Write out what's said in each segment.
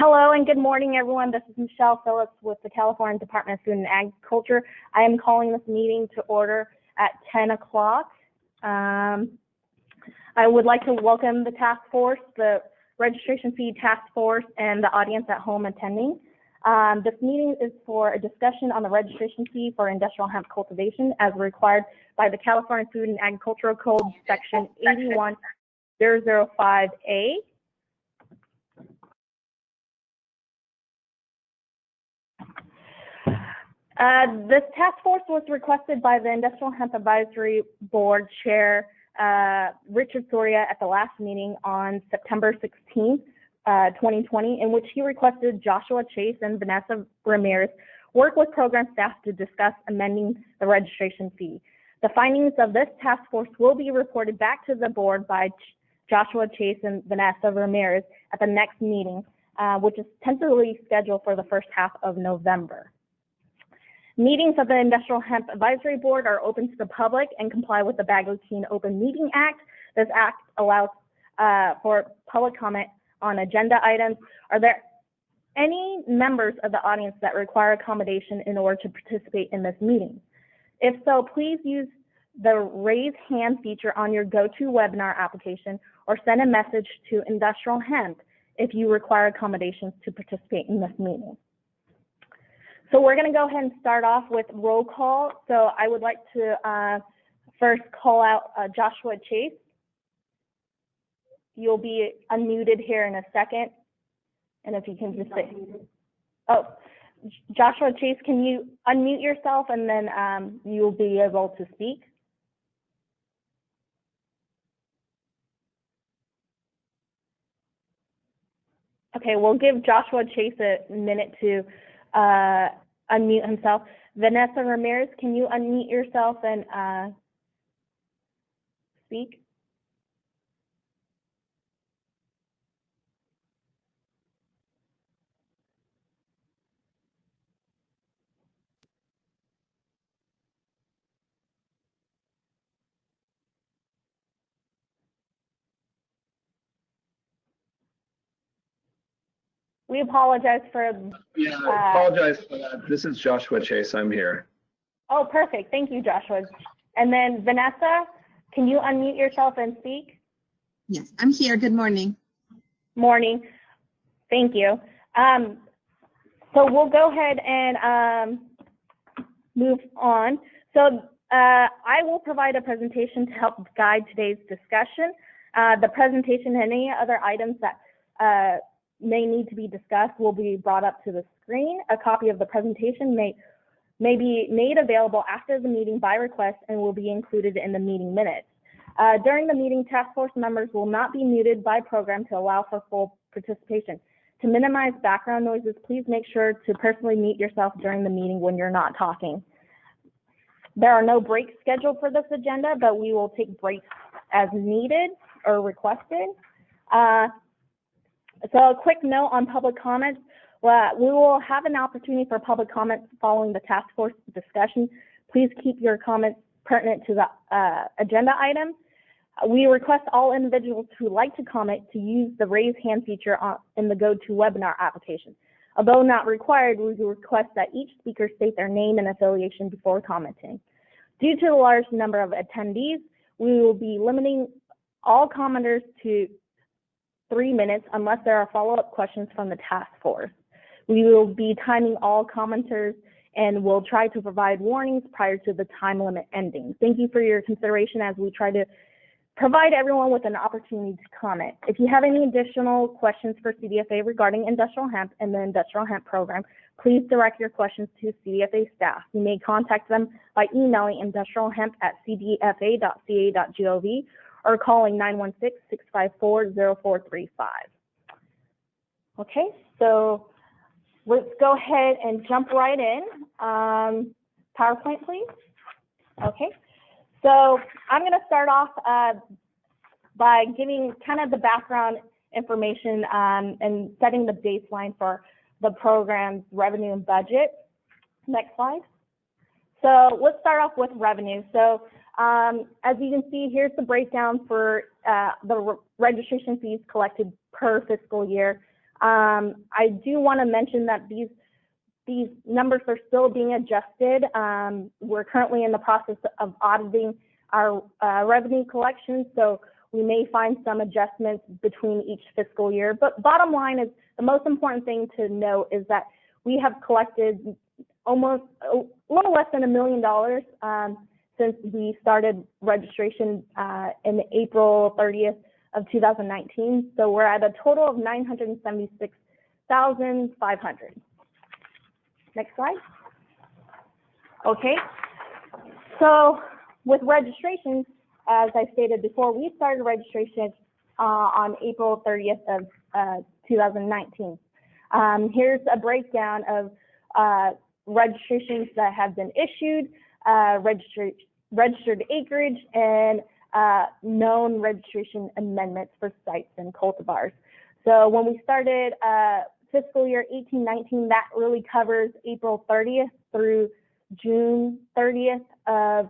Hello and good morning, everyone. This is Michelle Phillips with the California Department of Food and Agriculture. I am calling this meeting to order at 10 o'clock. I would like to welcome the task force, the registration fee task force, and the audience at home attending. This meeting is for a discussion on the registration fee for industrial hemp cultivation as required by the California Food and Agricultural Code, Section 81005A. This task force was requested by the Industrial Hemp Advisory Board Chair, Richard Soria, at the last meeting on September 16th, 2020, in which he requested Joshua Chase and Vanessa Ramirez work with program staff to discuss amending the registration fee. The findings of this task force will be reported back to the board by Joshua Chase and Vanessa Ramirez at the next meeting, which is tentatively scheduled for the first half of November. Meetings of the Industrial Hemp Advisory Board are open to the public and comply with the Bagley-Keene Open Meeting Act. This act allows for public comment on agenda items. Are there any members of the audience that require accommodation in order to participate in this meeting? If so, please use the raise hand feature on your GoToWebinar application or send a message to Industrial Hemp if you require accommodations to participate in this meeting. So we're going to go ahead and start off with roll call. So I would like to first call out Joshua Chase. You'll be unmuted here in a second. And if you can just say, oh, Joshua Chase, can you unmute yourself and then you'll be able to speak? Okay, we'll give Joshua Chase a minute to unmute himself. Vanessa Ramirez, can you unmute yourself and speak? We apologize for... Yeah, I apologize for that. This is Joshua Chase. I'm here. Oh, perfect. Thank you, Joshua. And then Vanessa, can you unmute yourself and speak? Yes, I'm here. Good morning. Morning. Thank you. So we'll go ahead and move on. So I will provide a presentation to help guide today's discussion. The presentation and any other items that may need to be discussed will be brought up to the screen. A copy of the presentation may be made available after the meeting by request and will be included in the meeting minutes. During the meeting, task force members will not be muted by program to allow for full participation. To minimize background noises, please make sure to personally mute yourself during the meeting when you're not talking. There are no breaks scheduled for this agenda, but we will take breaks as needed or requested. So a quick note on public comments. We will have an opportunity for public comments following the task force discussion. Please keep your comments pertinent to the agenda item. We request all individuals who like to comment to use the raise hand feature in the GoToWebinar application. Although not required, we request that each speaker state their name and affiliation before commenting. Due to the large number of attendees, we will be limiting all commenters to 3 minutes unless there are follow-up questions from the task force. We will be timing all commenters and will try to provide warnings prior to the time limit ending. Thank you for your consideration as we try to provide everyone with an opportunity to comment. If you have any additional questions for CDFA regarding industrial hemp and the industrial hemp program, please direct your questions to CDFA staff. You may contact them by emailing industrialhemp@cdfa.ca.gov or calling 916-654-0435. Okay, so let's go ahead and jump right in. PowerPoint, please. Okay, so I'm going to start off by giving kind of the background information and setting the baseline for the program's revenue and budget. Next slide. So let's start off with revenue. So as you can see, here's the breakdown for the registration fees collected per fiscal year. I do want to mention that these numbers are still being adjusted. We're currently in the process of auditing our revenue collections, so we may find some adjustments between each fiscal year. But bottom line is, the most important thing to note is that we have collected almost a little less than $1 million since we started registration in April 30th of 2019. So we're at a total of $976,500. Next slide. Okay. So with registrations, as I stated before, we started registration on April 30th of 2019. Here's a breakdown of registrations that have been issued, registered acreage, and known registration amendments for sites and cultivars. So when we started fiscal year 18-19, that really covers April 30th through June 30th of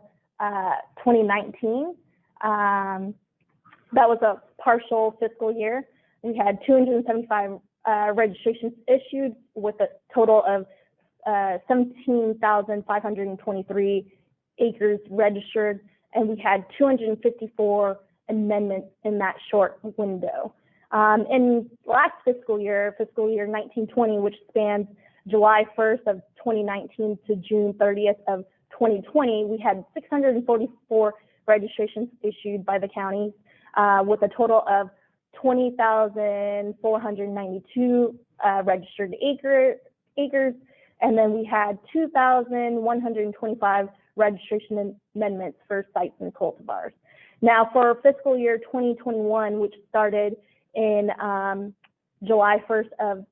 2019. That was a partial fiscal year. We had 275 registrations issued with a total of 17,523 acres registered, and we had 254 amendments in that short window. In last fiscal year 19-20, which spans July 1st of 2019 to June 30th of 2020, we had 644 registrations issued by the counties with a total of 20,492 registered acres, and then we had 2,125 registration amendments for sites and cultivars. Now for fiscal year 2021, which started in July 1st of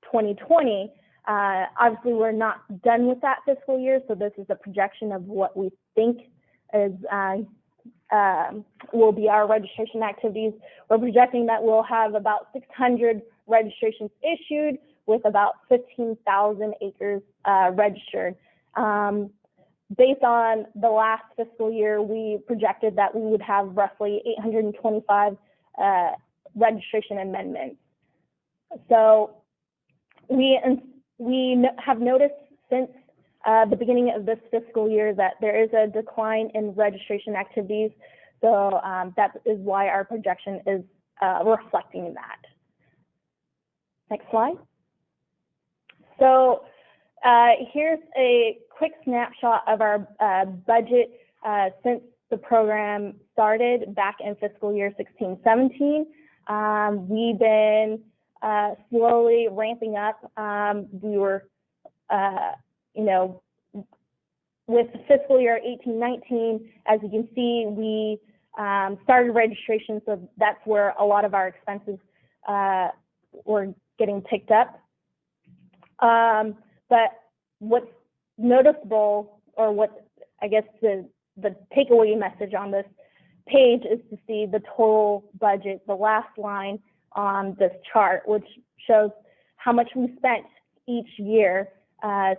2020, obviously we're not done with that fiscal year, so this is a projection of what we think is will be our registration activities. We're projecting that we'll have about 600 registrations issued with about 15,000 acres registered. Based on the last fiscal year, we projected that we would have roughly 825 registration amendments. So we have noticed since the beginning of this fiscal year that there is a decline in registration activities. So that is why our projection is reflecting that. Next slide. So here's a quick snapshot of our budget since the program started back in fiscal year 16-17. We've been slowly ramping up. We were, with fiscal year 18-19, as you can see, we started registration, so that's where a lot of our expenses were getting picked up. But what's noticeable, or what I guess the takeaway message on this page is to see the total budget, the last line on this chart, which shows how much we spent each year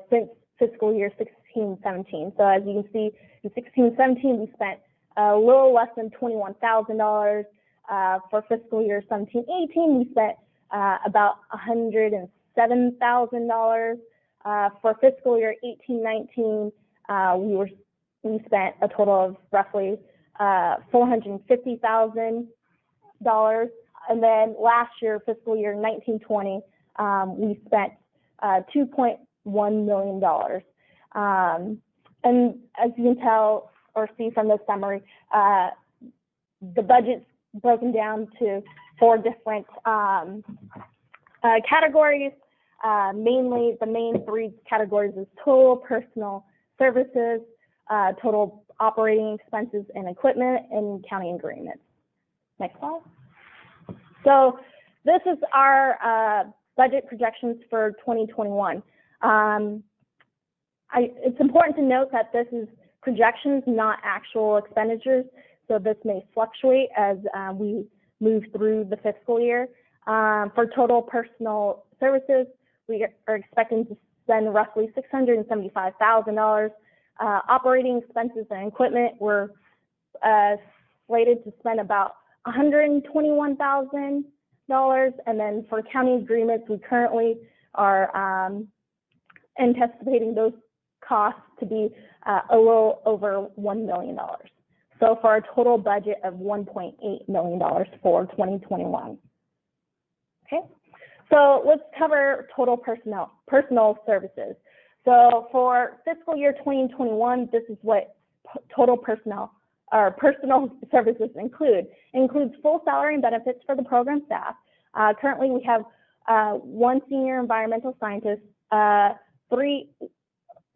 since fiscal year 16-17. So as you can see, in 16-17, we spent a little less than $21,000. For fiscal year 17-18, we spent about $107,000. For fiscal year 18-19, we spent a total of roughly $450,000. And then last year, fiscal year 19-20, we spent $2.1 million. And as you can tell or see from the summary, the budget's broken down to 4 different categories. Mainly, the main 3 categories is total personal services, total operating expenses and equipment, and county agreements. Next slide. So this is our budget projections for 2021. It's important to note that this is projections, not actual expenditures, so this may fluctuate as we move through the fiscal year. For total personal services, we are expecting to spend roughly $675,000. Operating expenses and equipment, we're slated to spend about $121,000. And then for county agreements, we currently are anticipating those costs to be a little over $1 million. So for a total budget of $1.8 million for 2021. Okay, so let's cover total personal services. So for fiscal year 2021, this is what total personal services include. It includes full salary and benefits for the program staff. Currently, we have one senior environmental scientist, three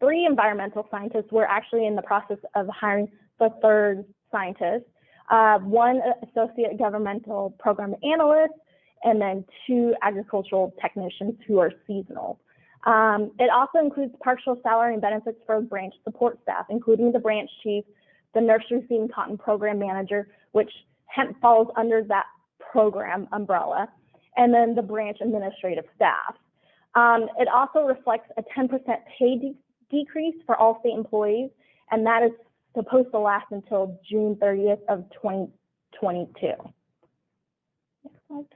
environmental scientists. We're actually in the process of hiring the third scientist, one associate governmental program analyst, and then 2 agricultural technicians who are seasonal. It also includes partial salary and benefits for branch support staff, including the branch chief, the nursery seed and cotton program manager, which Hemp falls under that program umbrella, and then the branch administrative staff. It also reflects a 10% pay decrease for all state employees, and that is supposed to last until June 30th of 2022. Next slide.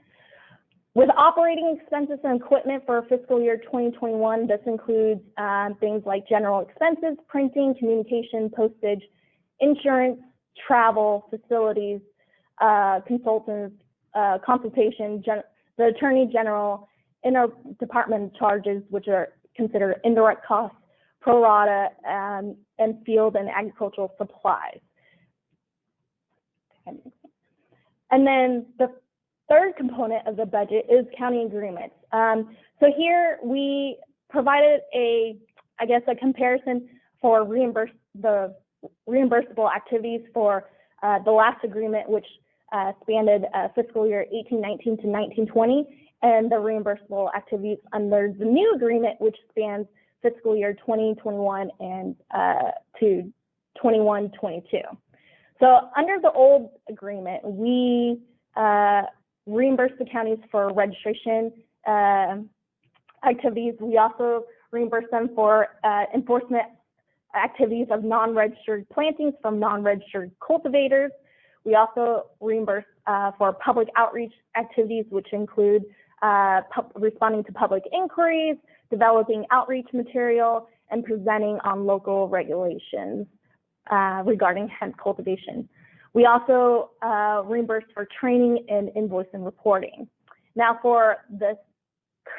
With operating expenses and equipment for fiscal year 2021, this includes things like general expenses, printing, communication, postage, insurance, travel, facilities, consultants, consultation, the Attorney General, interdepartment charges, which are considered indirect costs, pro rata, and field and agricultural supplies. And then the third component of the budget is county agreements. So here we provided a comparison for the reimbursable activities for the last agreement, which spanned fiscal year 1819 to 1920, and the reimbursable activities under the new agreement, which spans fiscal year 2021 and to 21-22. So under the old agreement, we reimburse the counties for registration activities. We also reimburse them for enforcement activities of non-registered plantings from non-registered cultivators. We also reimburse for public outreach activities, which include responding to public inquiries, developing outreach material, and presenting on local regulations regarding hemp cultivation. We also reimburse for training and invoice and reporting. Now for this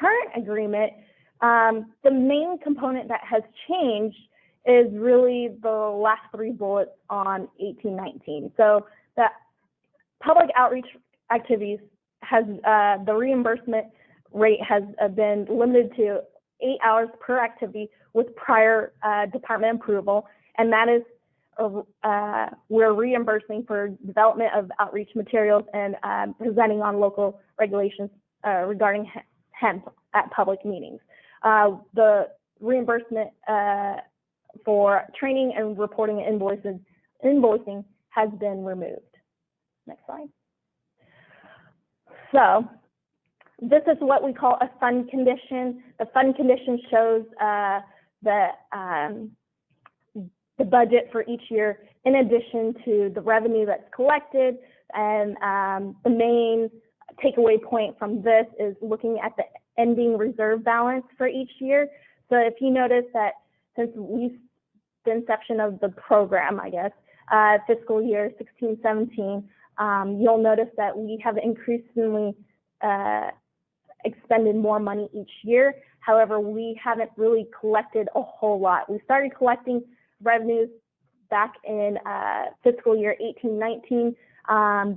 current agreement, the main component that has changed is really the last 3 bullets on 1819. So that public outreach activities has, the reimbursement rate has been limited to 8 hours per activity with prior department approval, and that is we're reimbursing for development of outreach materials and presenting on local regulations regarding hemp at public meetings. The reimbursement for training and reporting invoicing has been removed. Next slide. So this is what we call a fund condition. The fund condition shows the budget for each year in addition to the revenue that's collected. And the main takeaway point from this is looking at the ending reserve balance for each year. So if you notice that since the inception of the program, I guess, fiscal year 16-17, you'll notice that we have increasingly expended more money each year. However, we haven't really collected a whole lot. We started collecting revenues back in fiscal year 18-19,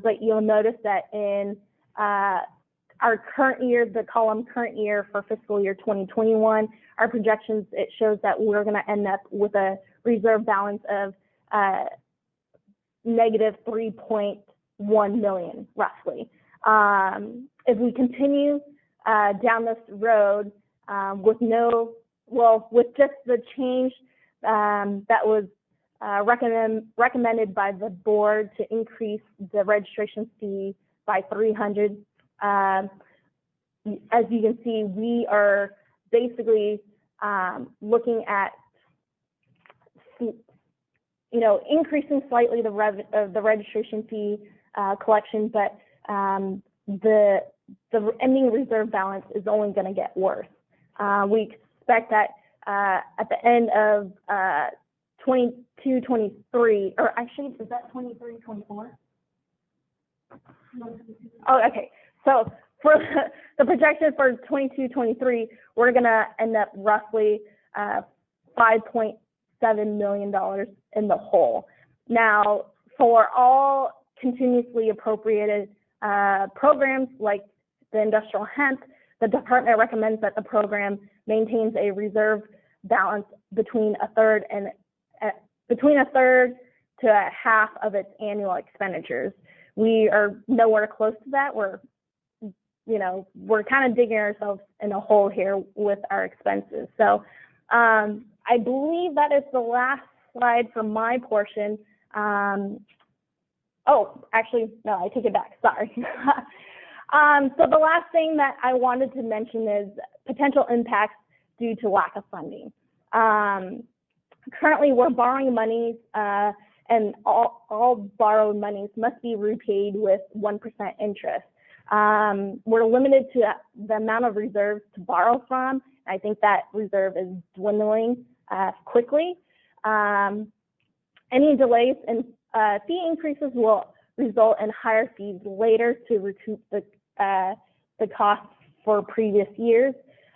but you'll notice that in our current year, the column current year for fiscal year 2021, our projections, it shows that we're going to end up with a reserve balance of negative 3.1 million, roughly. If we continue down this road with just the change that was recommended by the board to increase the registration fee by 300. As you can see, we are basically looking at, increasing slightly the registration fee collection, but the ending reserve balance is only going to get worse. We expect that at the end of 22-23, or actually, is that 23-24? Oh, okay. So for the projection for 22-23, we're going to end up roughly $5.7 million in the hole. Now, for all continuously appropriated programs like the industrial hemp, the department recommends that the program maintains a reserve balance between a third to a half of its annual expenditures. We are nowhere close to that. We're kind of digging ourselves in a hole here with our expenses. So I believe that is the last slide for my portion. Oh, actually, no, I take it back. Sorry. So the last thing that I wanted to mention is potential impacts due to lack of funding. Currently, we're borrowing monies, and all borrowed monies must be repaid with 1% interest. We're limited to the amount of reserves to borrow from. I think that reserve is dwindling quickly. Any delays in fee increases will result in higher fees later to recoup the costs for previous years.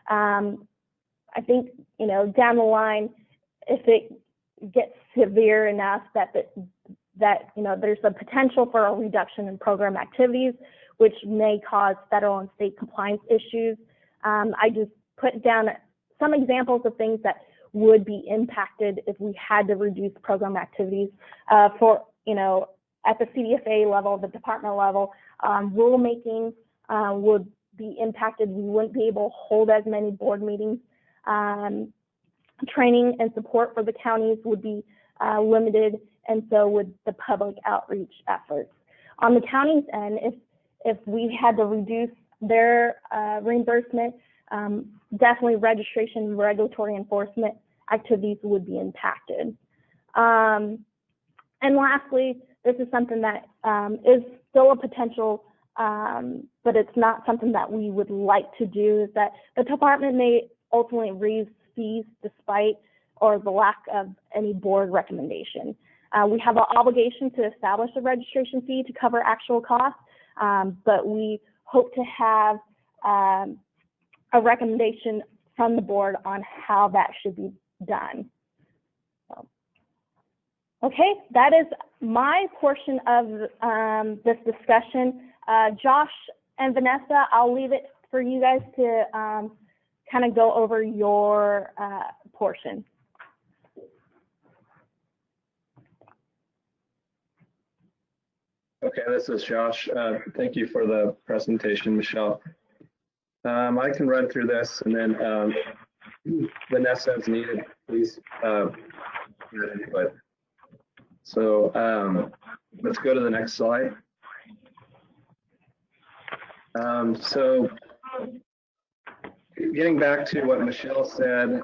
I think, down the line, if it gets severe enough that there's a potential for a reduction in program activities, which may cause federal and state compliance issues. I just put down some examples of things that would be impacted if we had to reduce program activities for, at the CDFA level, the department level. Rulemaking would be impacted. We wouldn't be able to hold as many board meetings. Training and support for the counties would be limited, and so would the public outreach efforts. On the county's end, if we had to reduce their reimbursement, definitely registration and regulatory enforcement activities would be impacted. And lastly, this is something that is still a potential, but it's not something that we would like to do, is that the department may ultimately raise fees despite or the lack of any board recommendation. We have an obligation to establish a registration fee to cover actual costs, but we hope to have a recommendation from the board on how that should be done. So, okay, that is my portion of this discussion. Josh and Vanessa, I'll leave it for you guys to kind of go over your portion. Okay, this is Josh. Thank you for the presentation, Michelle. I can run through this, and then Vanessa, as needed, please add input. So let's go to the next slide. So getting back to what Michelle said,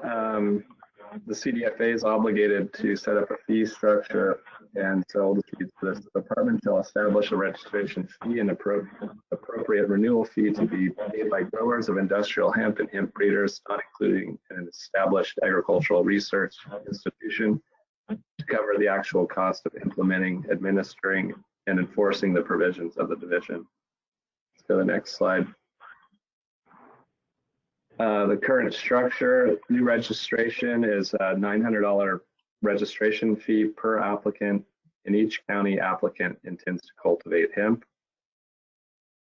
the CDFA is obligated to set up a fee structure, and so I'll just read this. The department shall establish a registration fee and appropriate renewal fee to be paid by growers of industrial hemp and hemp breeders, not including an established agricultural research institution, to cover the actual cost of implementing, administering, and enforcing the provisions of the division. Let's go to the next slide. The current structure, new registration is a $900 registration fee per applicant in each county applicant intends to cultivate hemp.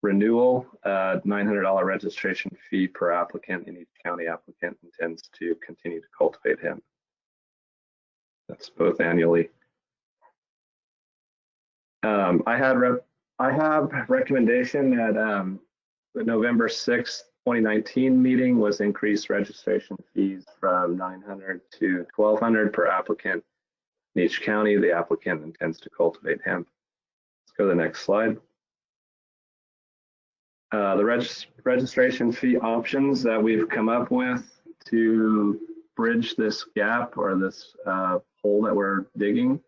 Renewal, $900 registration fee per applicant in each county applicant intends to continue to cultivate hemp. That's both annually. I have recommendation at the November 6th, 2019 meeting was increased registration fees from $900 to $1,200 per applicant in each county the applicant intends to cultivate hemp. Let's go to the next slide. The registration fee options that we've come up with to bridge this gap or this hole that we're digging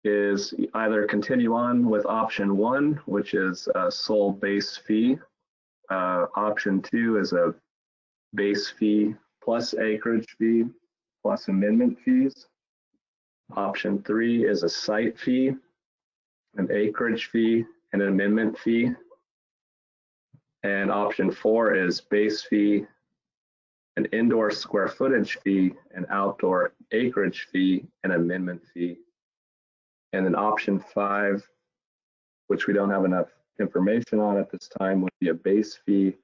is either continue on with option 1, which is a sole base fee, Option 2 is a base fee plus acreage fee plus amendment fees. Option 3 is a site fee, an acreage fee, and an amendment fee. And option 4 is base fee, an indoor square footage fee, an outdoor acreage fee, and amendment fee. And then option 5, which we don't have enough information on at this time, would be a base fee,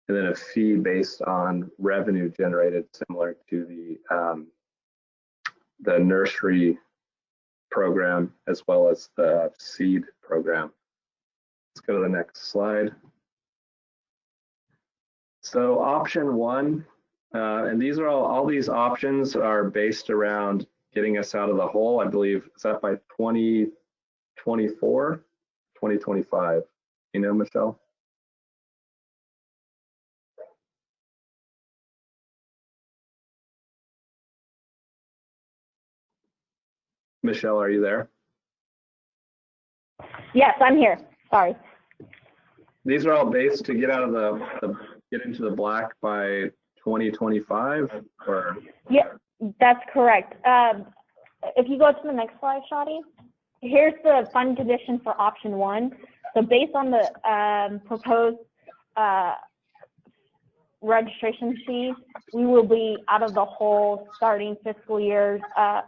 and then a fee based on revenue generated, similar to the nursery program as well as the seed program. Let's go to the next slide. So option 1, and these are all these options are based around getting us out of the hole. I believe, is that by 2024, 2025? You know, Michelle? Michelle, are you there? Yes, I'm here. Sorry. These are all based to get out of get into the black by 2025, or? Yeah, that's correct. If you go to the next slide, Shadi, here's the fund condition for option 1. So based on the proposed registration fees, we will be out of the hole starting fiscal year,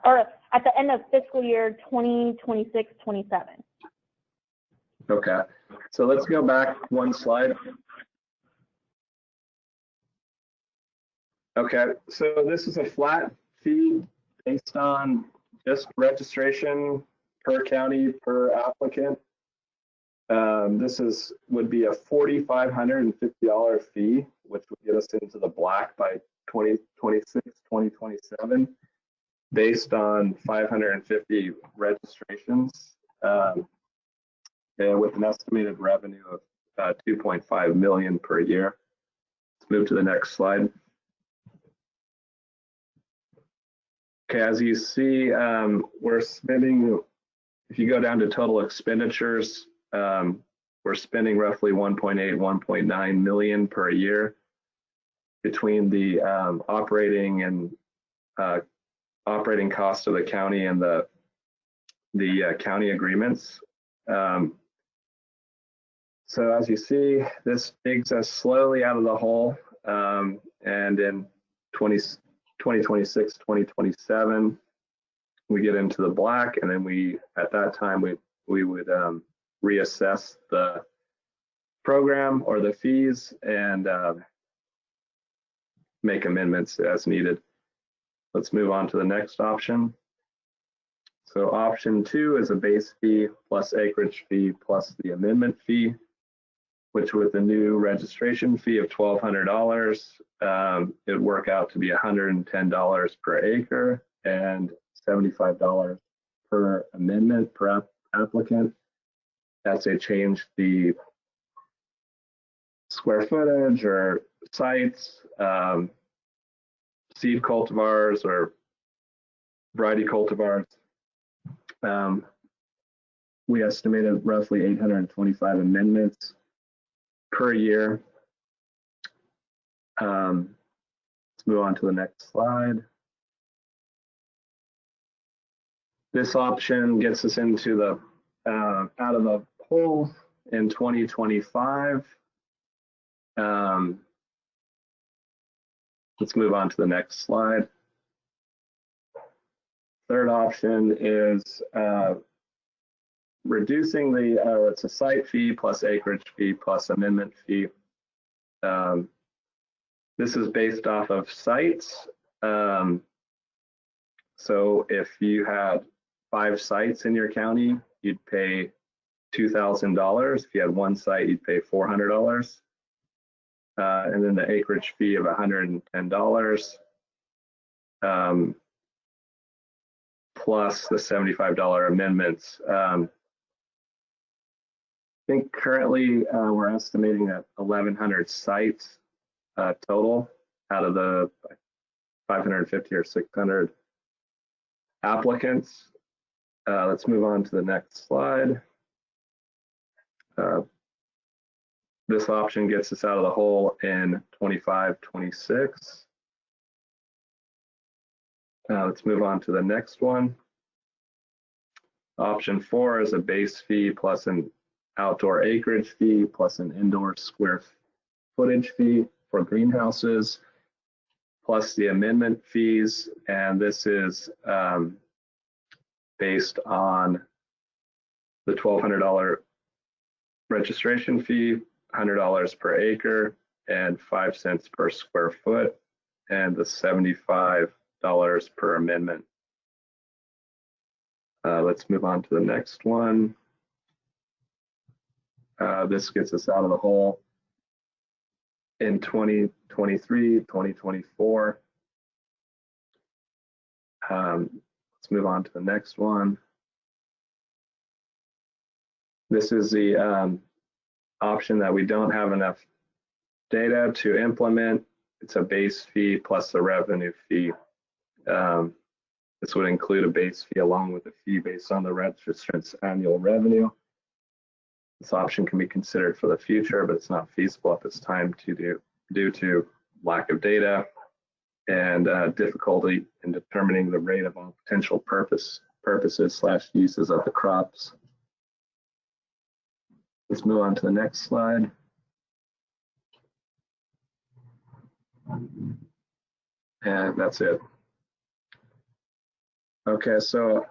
or at the end of fiscal year 2026-27. Okay, so let's go back one slide. Okay, so this is a flat fee based on just registration per county per applicant. This would be a $4,550 fee, which would get us into the black by 2026, 2027, based on 550 registrations, and with an estimated revenue of 2.5 million per year. Let's move to the next slide. Okay, as you see, we're spending, if you go down to total expenditures, we're spending roughly 1.9 million per year between the operating and operating cost of the county and the county agreements. So as you see, this digs us slowly out of the hole, and in 2026, 2027, we get into the black, and then at that time, we would reassess the program or the fees and make amendments as needed. Let's move on to the next option. So option 2 is a base fee plus acreage fee plus the amendment fee, which with the new registration fee of $1,200, it would work out to be $110 per acre and $75 per amendment per applicant, as they change the square footage or sites, seed cultivars or variety cultivars. We estimated roughly 825 amendments per year. Let's move on to the next slide. This option gets us into the out of the hole in 2025. Let's move on to the next slide. Third option is reducing it's a site fee plus acreage fee plus amendment fee. This is based off of sites. So if you had 5 sites in your county, you'd pay $2,000. If you had 1 site, you'd pay $400. And then the acreage fee of $110, plus the $75 amendments. I think currently we're estimating at 1,100 sites total out of the 550 or 600 applicants. Let's move on to the next slide. This option gets us out of the hole in 25, 26. Let's move on to the next one. Option 4 is a base fee plus an outdoor acreage fee plus an indoor square footage fee for greenhouses, plus the amendment fees. And this is based on the $1,200 registration fee, $100 per acre, and 5 cents per square foot, and the $75 per amendment. Let's move on to the next one. This gets us out of the hole in 2023, 2024. Let's move on to the next one. This is the option that we don't have enough data to implement. It's a base fee plus a revenue fee. This would include a base fee along with a fee based on the registrant's annual revenue. This option can be considered for the future, but it's not feasible at this time due to lack of data and difficulty in determining the rate of all potential purposes/uses of the crops. Let's move on to the next slide. And that's it. Okay, so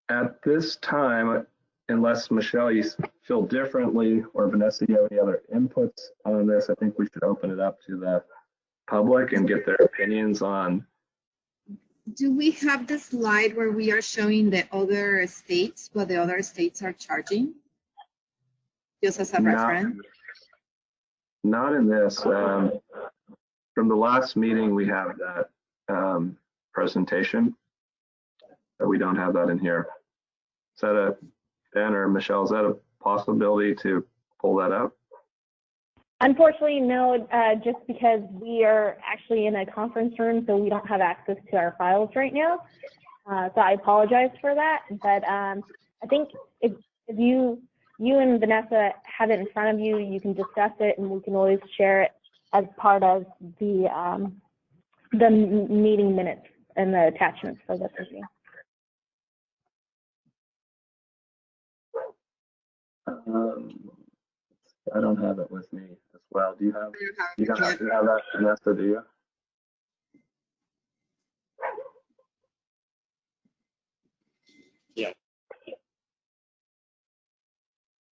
at this time, unless Michelle, you feel differently, or Vanessa, you have any other inputs on this, I think we should open it up to the public and get their opinions on. Do we have the slide where we are showing the other states, what the other states are charging? Just as a reference? Not in this. From the last meeting, we have that presentation, but we don't have that in here. Is that Ben or Michelle, is that a possibility to pull that up? Unfortunately, no, just because we are actually in a conference room, so we don't have access to our files right now. So I apologize for that. But I think if you and Vanessa have it in front of you, you can discuss it, and we can always share it as part of the meeting minutes and the attachments for this review. I don't have it with me as well. Do you have that, Vanessa, do you? Yeah.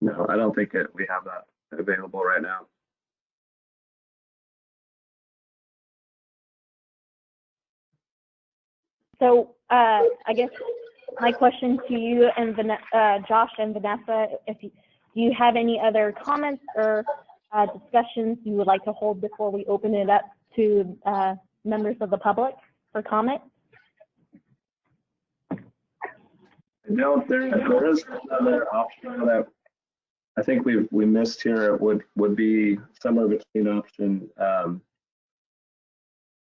No, I don't think we have that available right now. So I guess my question to you and Josh and Vanessa, do you have any other comments or discussions you would like to hold before we open it up to members of the public for comment? No, there is another option that I think we missed here. It would be somewhere between option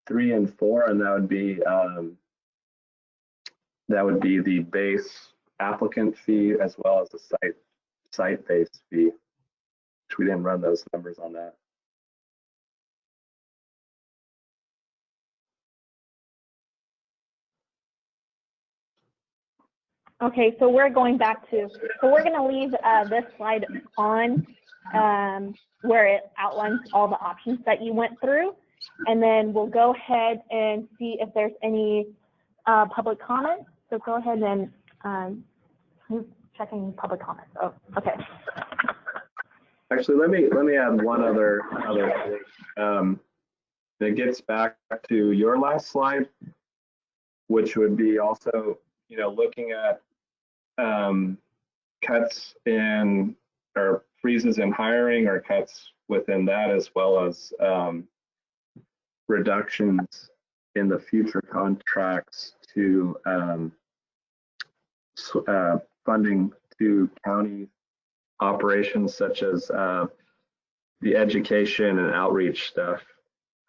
3 and 4, and that would be the base applicant fee as well as the site-based fee, which we didn't run those numbers on that. Okay, so we're going back to, so we're going to leave this slide on where it outlines all the options that you went through, and then we'll go ahead and see if there's any public comments. So go ahead and who's checking public comments? Oh, okay. Actually, let me add one other thing. It gets back to your last slide, which would be also, looking at cuts in or freezes in hiring or cuts within that, as well as reductions in the future contracts to funding to county operations such as the education and outreach stuff.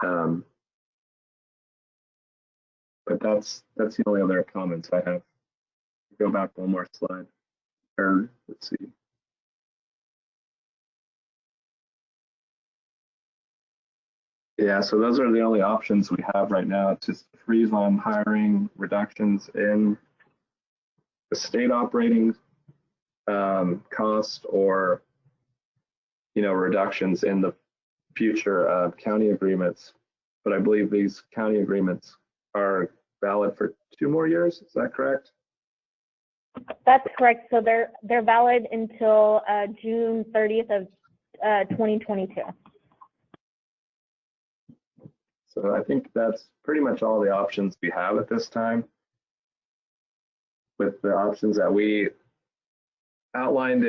But that's the only other comments I have. Go back one more slide. Or let's see. Yeah, so those are the only options we have right now. It's just freeze on hiring, reductions in the state operating cost, or reductions in the future county agreements. But I believe these county agreements are valid for 2 more years. Is that correct? That's correct. So they're valid until June 30th of 2022. So I think that's pretty much all the options we have at this time. With the options that we outlined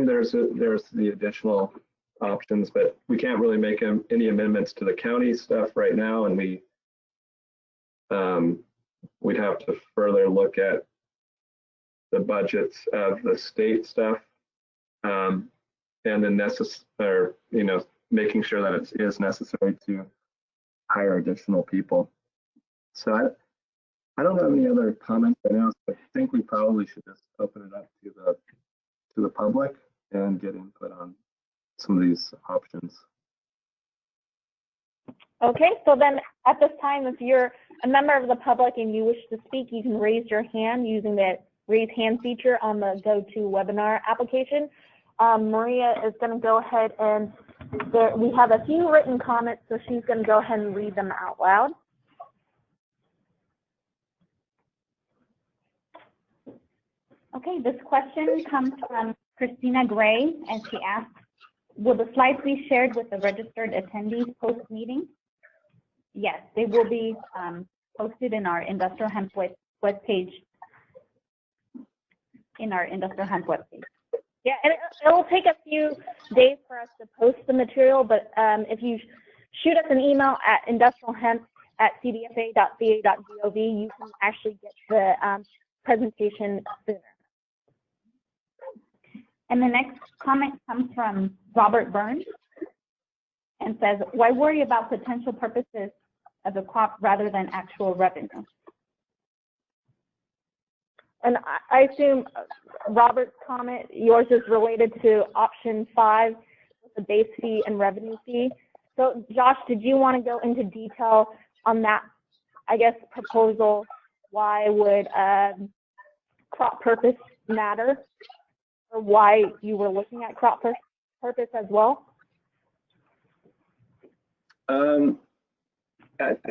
there's the additional options, but we can't really make any amendments to the county stuff right now, and we'd have to further look at the budgets of the state stuff, and then making sure that it is necessary to hire additional people. So I don't have any other comments right now, but I think we probably should just open it up to the public and get input on some of these options. Okay, so then at this time, if you're a member of the public and you wish to speak, you can raise your hand using the raise hand feature on the GoToWebinar application. Maria is going to go ahead and we have a few written comments, so she's going to go ahead and read them out loud. Okay, this question comes from Christina Gray, and she asks, will the slides be shared with the registered attendees post-meeting? Yes, they will be posted in our Industrial Hemp webpage. Yeah, and it will take a few days for us to post the material, but if you shoot us an email at industrialhemp@cdfa.ca.gov, you can actually get the presentation sooner. And the next comment comes from Robert Burns and says, why worry about potential purposes of the crop rather than actual revenue? And I assume Robert's comment, yours is related to option 5, the base fee and revenue fee. So Josh, did you want to go into detail on that, I guess, proposal? Why would crop purpose matter? Or why you were looking at crop purpose as well? I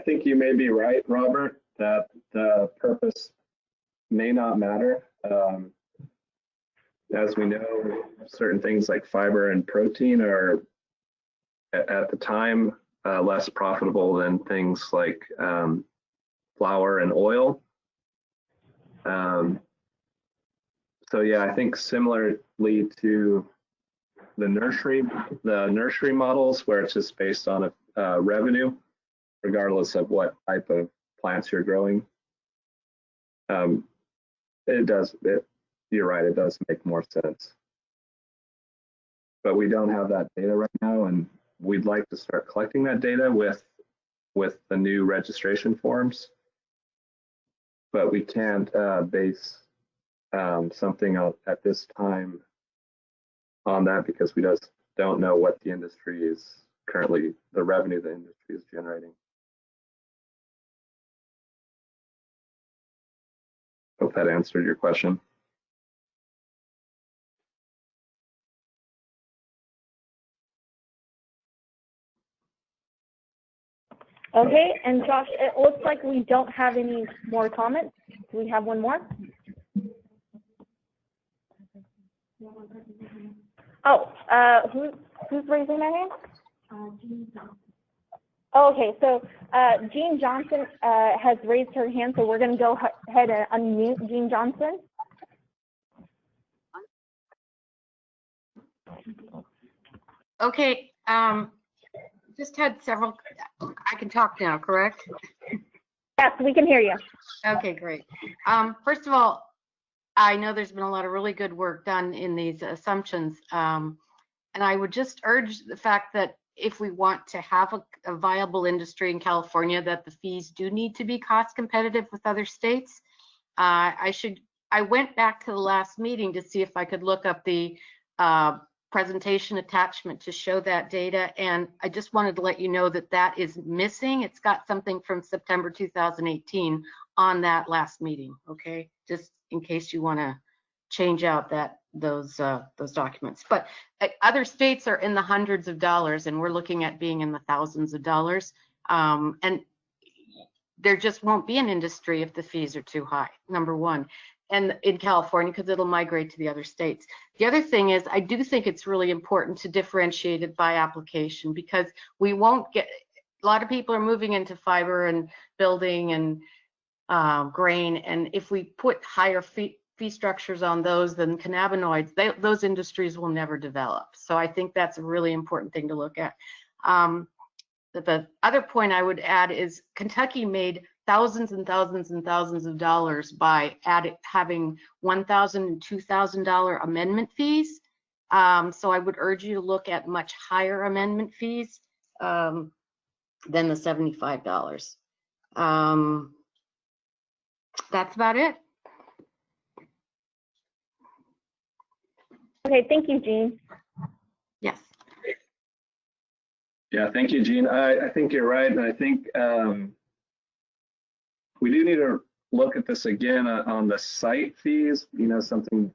think you may be right, Robert, that the purpose may not matter. As we know, certain things like fiber and protein are at the time less profitable than things like flour and oil. So yeah, I think similarly to the nursery models, where it's just based on a revenue, regardless of what type of plants you're growing. You're right, it does make more sense. But we don't have that data right now, and we'd like to start collecting that data with the new registration forms. But we can't base something at this time on that, because we just don't know what the industry is currently, the revenue the industry is generating. Hope that answered your question. Okay, and Josh, it looks like we don't have any more comments. Do we have one more? Oh, who's raising their hand? Oh, okay, so Jean Johnson has raised her hand, so we're going to go ahead and unmute Jean Johnson. Okay, just had several, I can talk now, correct? Yes, we can hear you. Okay, great. First of all, I know there's been a lot of really good work done in these assumptions, and I would just urge the fact that if we want to have a viable industry in California, that the fees do need to be cost competitive with other states. I went back to the last meeting to see if I could look up the presentation attachment to show that data, and I just wanted to let you know that that is missing. It's got something from September 2018 on that last meeting, okay? Just in case you want to change out those documents. But other states are in the hundreds of dollars, and we're looking at being in the thousands of dollars. And there just won't be an industry if the fees are too high, number one. And in California, because it'll migrate to the other states. The other thing is, I do think it's really important to differentiate it by application, because we won't get, a lot of people are moving into fiber and building and grain, and if we put higher fee structures on those than cannabinoids, those industries will never develop. So I think that's a really important thing to look at. The other point I would add is Kentucky made thousands and thousands and thousands of dollars by having $1,000 and $2,000 amendment fees. So I would urge you to look at much higher amendment fees than the $75. That's about it. Okay, thank you, Jean. Yes. Yeah, thank you, Jean. I think you're right, and I think we do need to look at this again on the site fees. You know, something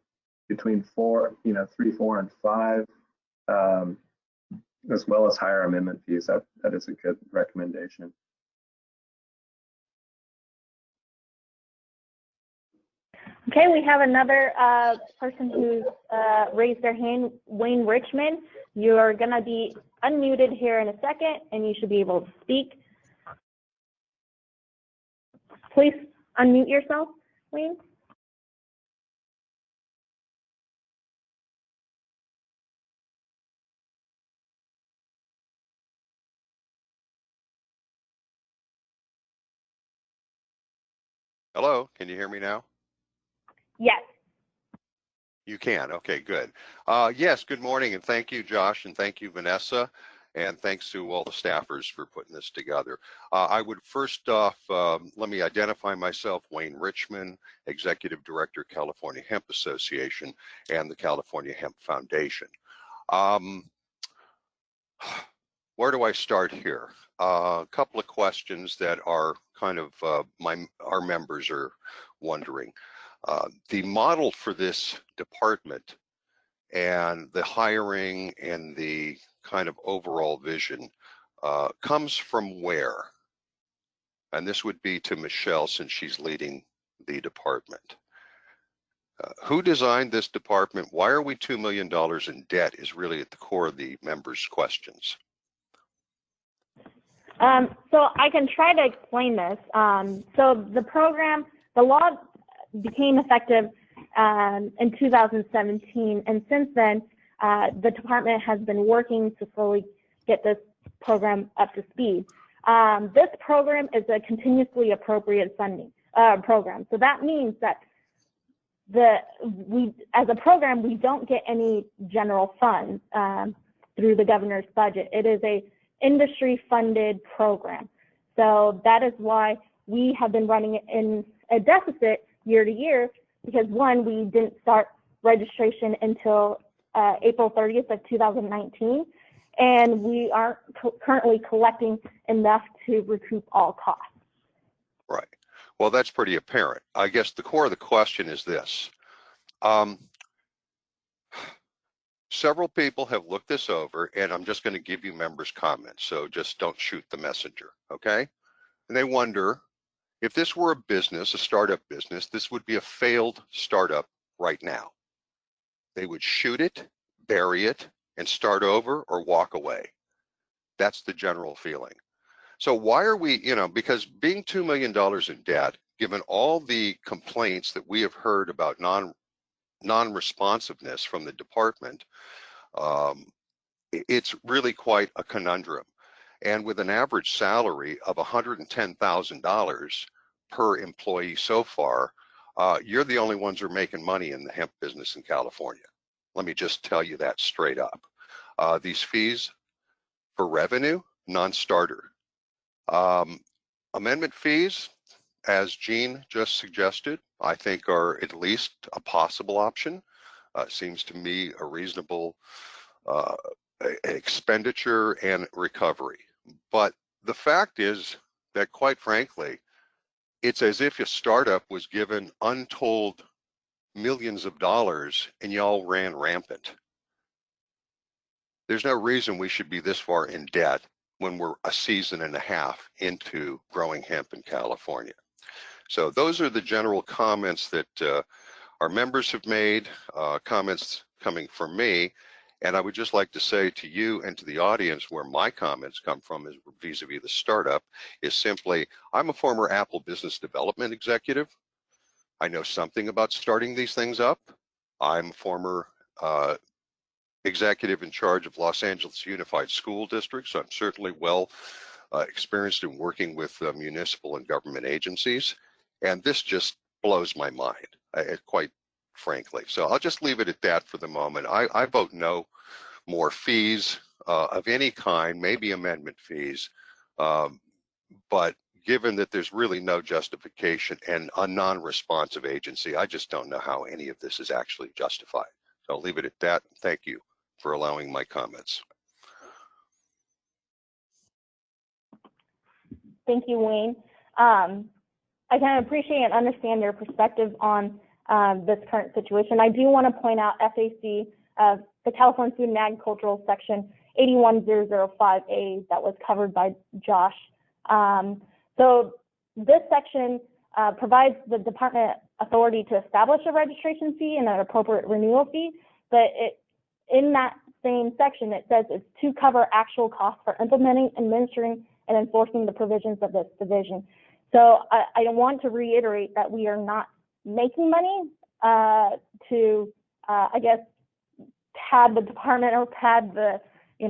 between 3, 4, and 5, as well as higher amendment fees. That is a good recommendation. Okay, we have another person who's raised their hand, Waynerichmond. You are going to be unmuted here in a second, and you should be able to speak. Please unmute yourself, Wayne. Hello, can you hear me now? Yes. You can. Okay, good. Yes, good morning, and thank you, Josh, and thank you, Vanessa, and thanks to all the staffers for putting this together. I would first off, let me identify myself, Waynerichmond, Executive Director, California Hemp Association and the California Hemp Foundation. Where do I start here? A couple of questions that are kind of our members are wondering. The model for this department and the hiring and the kind of overall vision comes from where? And this would be to Michelle, since she's leading the department. Who designed this department? Why are we $2 million in debt is really at the core of the members' questions. So I can try to explain this. So the law became effective in 2017, and since then, the department has been working to slowly get this program up to speed. This program is a continuously appropriate funding program. So that means that as a program, we don't get any general funds through the governor's budget. It is a industry-funded program. So that is why we have been running it in a deficit year to year, because one, we didn't start registration until April 30th of 2019, and we aren't currently collecting enough to recoup all costs. Right. Well, that's pretty apparent. I guess the core of the question is this. Several people have looked this over, and I'm just going to give you members' comments, so just don't shoot the messenger, okay? And they wonder, if this were a business, a startup business, this would be a failed startup right now. They would shoot it, bury it, and start over or walk away. That's the general feeling. So why are we, because being $2 million in debt, given all the complaints that we have heard about non-responsiveness from the department, it's really quite a conundrum. And with an average salary of $110,000 per employee so far, you're the only ones who are making money in the hemp business in California. Let me just tell you that straight up. These fees for revenue, non-starter. Amendment fees, as Jean just suggested, I think are at least a possible option. Seems to me a reasonable expenditure and recovery. But the fact is that, quite frankly, it's as if a startup was given untold millions of dollars and y'all ran rampant. There's no reason we should be this far in debt when we're a season and a half into growing hemp in California. So those are the general comments that our members have made, comments coming from me. And I would just like to say to you and to the audience where my comments come from is vis-a-vis the startup is simply, I'm a former Apple business development executive. I know something about starting these things up. I'm a former executive in charge of Los Angeles Unified School District, so I'm certainly well experienced in working with municipal and government agencies. And this just blows my mind, quite frankly. So I'll just leave it at that for the moment. I vote no more fees of any kind, maybe amendment fees, but given that there's really no justification and a non-responsive agency, I just don't know how any of this is actually justified. So I'll leave it at that. Thank you for allowing my comments. Thank you, Wayne. I can appreciate and understand your perspective on this current situation. I do want to point out FAC, the California Food and Agricultural Section 81005A that was covered by Josh. So this section provides the department authority to establish a registration fee and an appropriate renewal fee, but in that same section, it says it's to cover actual costs for implementing, administering, and enforcing the provisions of this division. So I want to reiterate that we are not making money to, I guess, pad the department or pad the,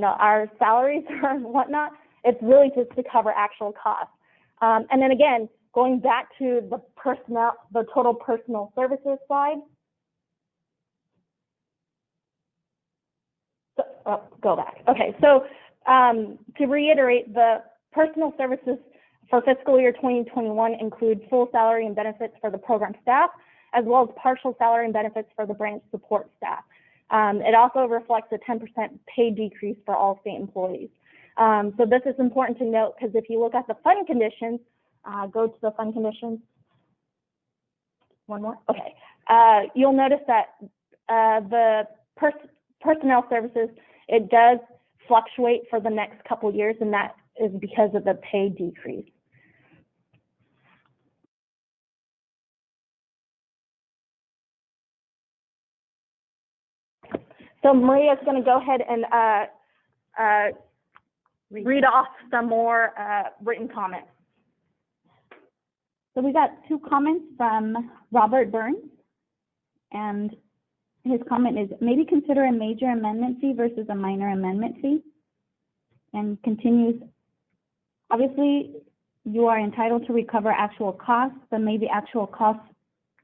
our salaries or whatnot. It's really just to cover actual costs. And then again, going back to the total personal services slide. Go back. Okay, so to reiterate, the personal services for fiscal year 2021 include full salary and benefits for the program staff, as well as partial salary and benefits for the branch support staff. It also reflects a 10% pay decrease for all state employees. So this is important to note because if you look at the fund conditions, go to the fund conditions. One more. Okay. You'll notice that the personnel services, it does fluctuate for the next couple years, and that is because of the pay decrease. So Maria's going to go ahead and read off some more written comments. So we got 2 comments from Robert Burns, and his comment is maybe consider a major amendment fee versus a minor amendment fee, and continues, obviously you are entitled to recover actual costs, but maybe actual costs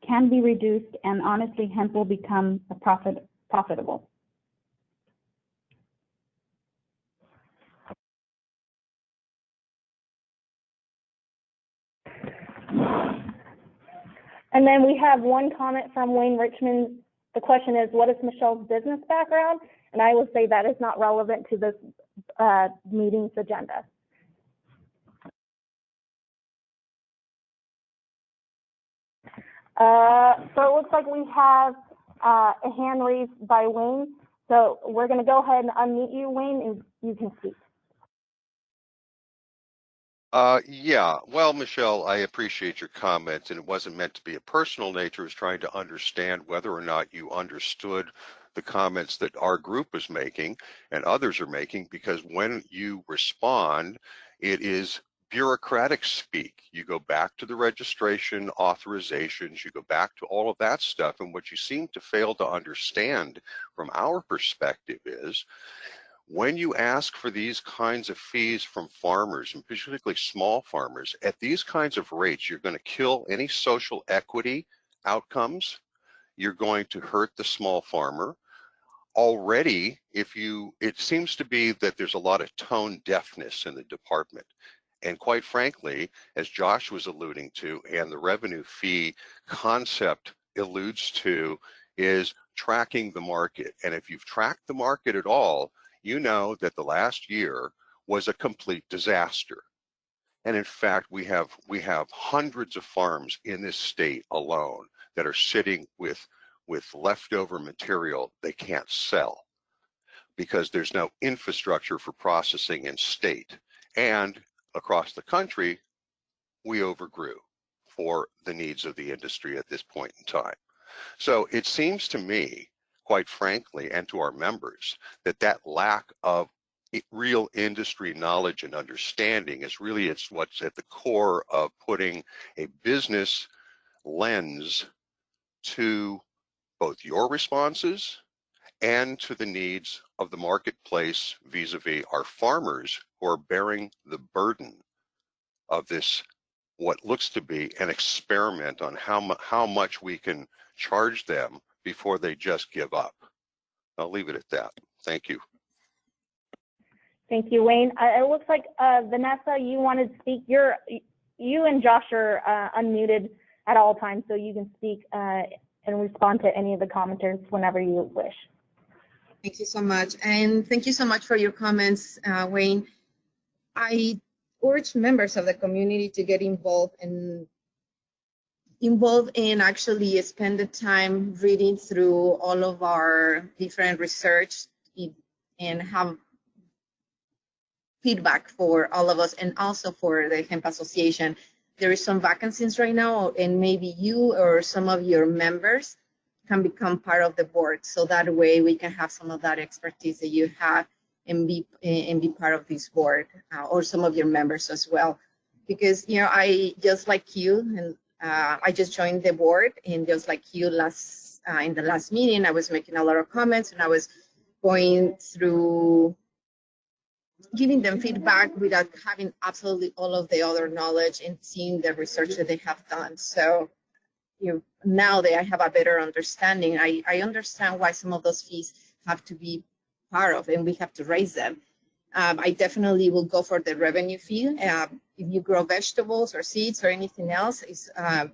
can be reduced and honestly hemp will become profitable. And then we have one comment from Waynerichmond. The question is, what is Michelle's business background? And I will say that is not relevant to this meeting's agenda. So it looks like we have a hand raised by Wayne. So we're going to go ahead and unmute you, Wayne, and you can speak. Yeah, well, Michelle, I appreciate your comments, and it wasn't meant to be a personal nature. It was trying to understand whether or not you understood the comments that our group is making and others are making, because when you respond, it is bureaucratic speak. You go back to the registration authorizations, you go back to all of that stuff, and what you seem to fail to understand from our perspective is when you ask for these kinds of fees from farmers, and particularly small farmers, at these kinds of rates, you're going to kill any social equity outcomes. You're going to hurt the small farmer. Already, it seems to be that there's a lot of tone deafness in the department. And quite frankly, as Josh was alluding to, and the revenue fee concept alludes to, is tracking the market. And if you've tracked the market at all, you know that the last year was a complete disaster. And in fact, we have hundreds of farms in this state alone that are sitting with leftover material they can't sell because there's no infrastructure for processing in state. And across the country, we overgrew for the needs of the industry at this point in time. So it seems to me, quite frankly, and to our members, that lack of real industry knowledge and understanding is really what's at the core of putting a business lens to both your responses and to the needs of the marketplace vis-a-vis our farmers who are bearing the burden of this, what looks to be an experiment on how much we can charge them before they just give up. I'll leave it at that. Thank you. Thank you, Wayne. It looks like Vanessa, you wanted to speak. You and Josh are unmuted at all times, so you can speak and respond to any of the commenters whenever you wish. Thank you so much. And thank you so much for your comments, Wayne. I urge members of the community to get involved and actually spend the time reading through all of our different research and have feedback for all of us and also for the Hemp Association. There is some vacancies right now, and maybe you or some of your members can become part of the board. So that way we can have some of that expertise that you have and be part of this board, or some of your members as well. Because, you know, I just like you, and I just joined the board, and just like you in the last meeting, I was making a lot of comments, and I was going through giving them feedback without having absolutely all of the other knowledge and seeing the research that they have done. So, you know, now that I have a better understanding, I understand why some of those fees have to be part of, and we have to raise them. I definitely will go for the revenue fee. If you grow vegetables or seeds or anything else, is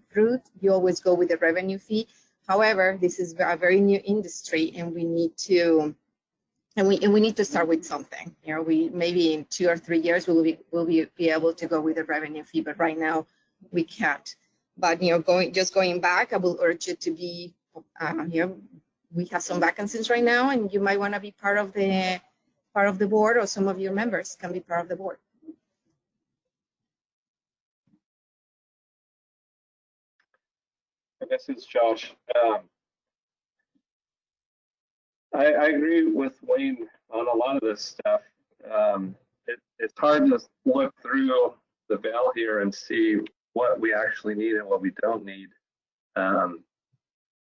fruit, you always go with the revenue fee. However, this is a very new industry, and we need to, and we need to start with something. You know, we maybe in 2 or 3 years we'll be able to go with the revenue fee, but right now we can't. But, you know, going back, I will urge you to be, you know, we have some vacancies right now, and you might want to be part of the board, or some of your members can be part of the board. This is Josh. I agree with Wayne on a lot of this stuff. It's hard to look through the veil here and see what we actually need and what we don't need.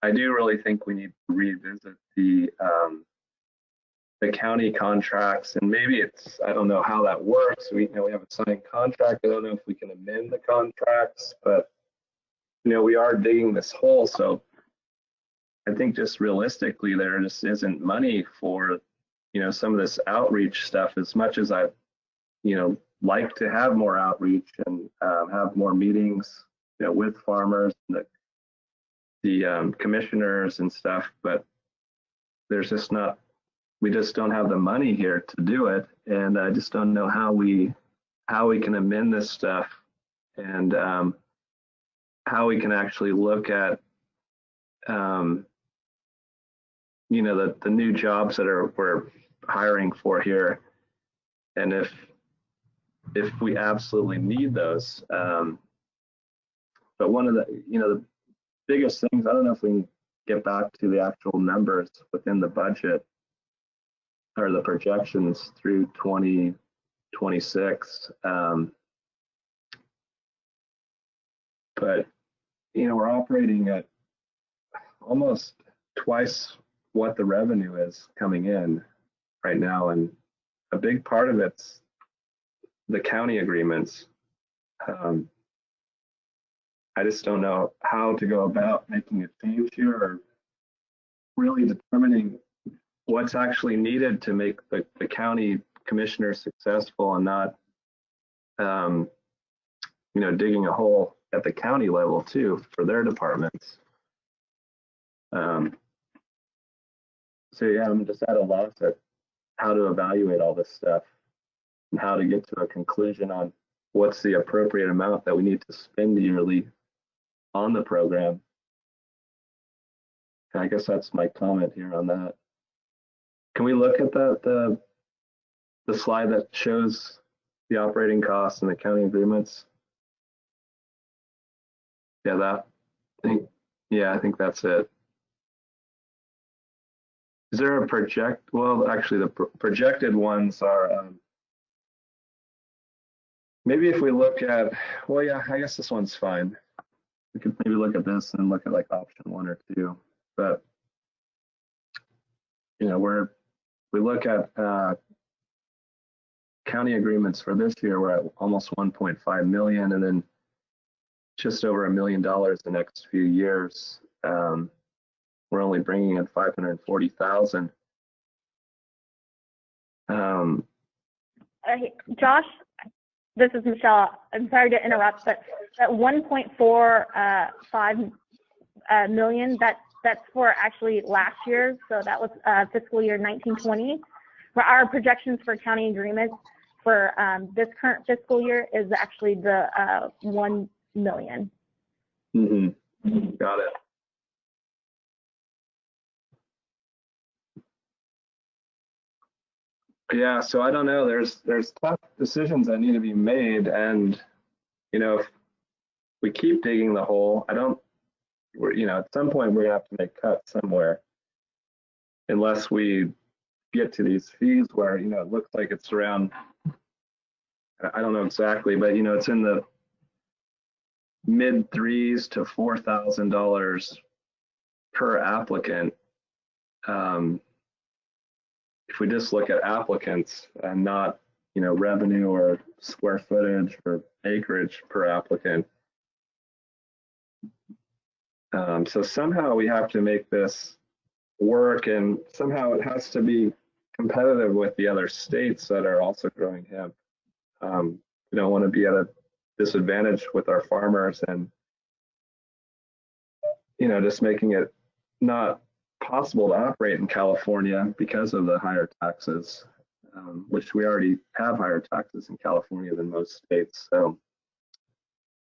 I do really think we need to revisit the county contracts, and maybe I don't know how that works. We have a signed contract. I don't know if we can amend the contracts, but we are digging this hole. So I think just realistically, there just isn't money for some of this outreach stuff. As much as I like to have more outreach and have more meetings with farmers and the commissioners and stuff, but there's just not, we just don't have the money here to do it. And I just don't know how we can amend this stuff, and how we can actually look at the new jobs that we're hiring for here, and if we absolutely need those. But one of the biggest things, I don't know if we can get back to the actual numbers within the budget or the projections through 2026. But we're operating at almost twice what the revenue is coming in right now, and a big part of it's the county agreements. I just don't know how to go about making a change here, or really determining what's actually needed to make the county commissioners successful, and not digging a hole at the county level too for their departments. So yeah, I'm just at a loss at how to evaluate all this stuff and how to get to a conclusion on what's the appropriate amount that we need to spend yearly on the program. I guess that's my comment here on that. Can we look at the slide that shows the operating costs and the county agreements? Yeah, I think that's it. Is there a project? Well, actually, the projected ones are maybe if we look at, well, yeah, I guess this one's fine. We could maybe look at this and look at like option 1 or 2. But you know, we look at county agreements for this year, we're at almost 1.5 million, and then just over $1 million the next few years. We're only bringing in 540,000. Josh, this is Michelle. I'm sorry to interrupt, but that 1.45 million, that's for actually last year. So that was fiscal year 1920. For our projections for county agreements for this current fiscal year is actually the 1 million. Mm-hmm. Got it. Yeah, so I don't know. There's tough decisions that need to be made, and you know, if we keep digging the hole, you know, at some point we're gonna have to make cuts somewhere, unless we get to these fees where, you know, it looks like it's around, I don't know exactly, but you know, it's in the mid $3,000 to $4,000 per applicant. If we just look at applicants and not, you know, revenue or square footage or acreage per applicant. So somehow we have to make this work, and somehow it has to be competitive with the other states that are also growing hemp. We don't want to be at a disadvantage with our farmers, and you know, just making it not possible to operate in California because of the higher taxes, which we already have higher taxes in California than most states. So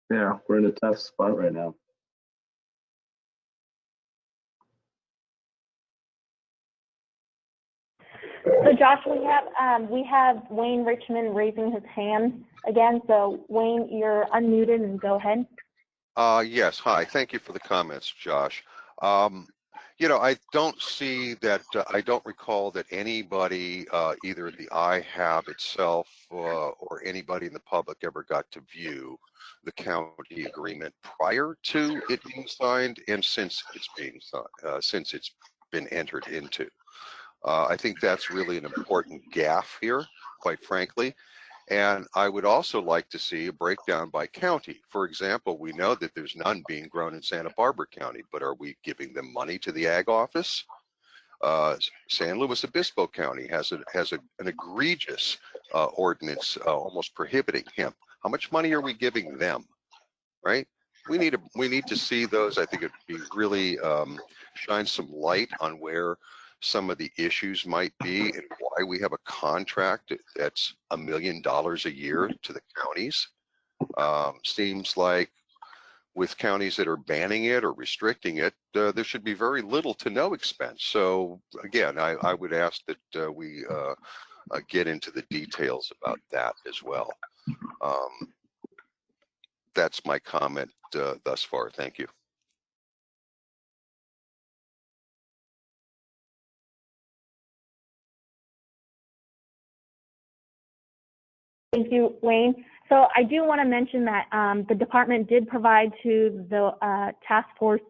yeah, we're in a tough spot right now. So Josh, we have Waynerichmond raising his hand again. So Wayne, you're unmuted and go ahead. Yes, hi. Thank you for the comments, Josh. You know, I don't see that, I don't recall that anybody, either the IHAB itself or anybody in the public ever got to view the county agreement prior to it being signed and since it's been entered into. I think that's really an important gaffe here, quite frankly. And I would also like to see a breakdown by county. For example, we know that there's none being grown in Santa Barbara County, but are we giving them money to the ag office? San Luis Obispo County has an egregious ordinance almost prohibiting hemp. How much money are we giving them, right? We need to see those. I think it'd be really shine some light on where some of the issues might be and why we have a contract that's $1 million a year to the counties. Seems like with counties that are banning it or restricting it, there should be very little to no expense. So again, I would ask that we get into the details about that as well. That's my comment thus far. Thank you. Thank you, Wayne. So I do want to mention that the department did provide to the task force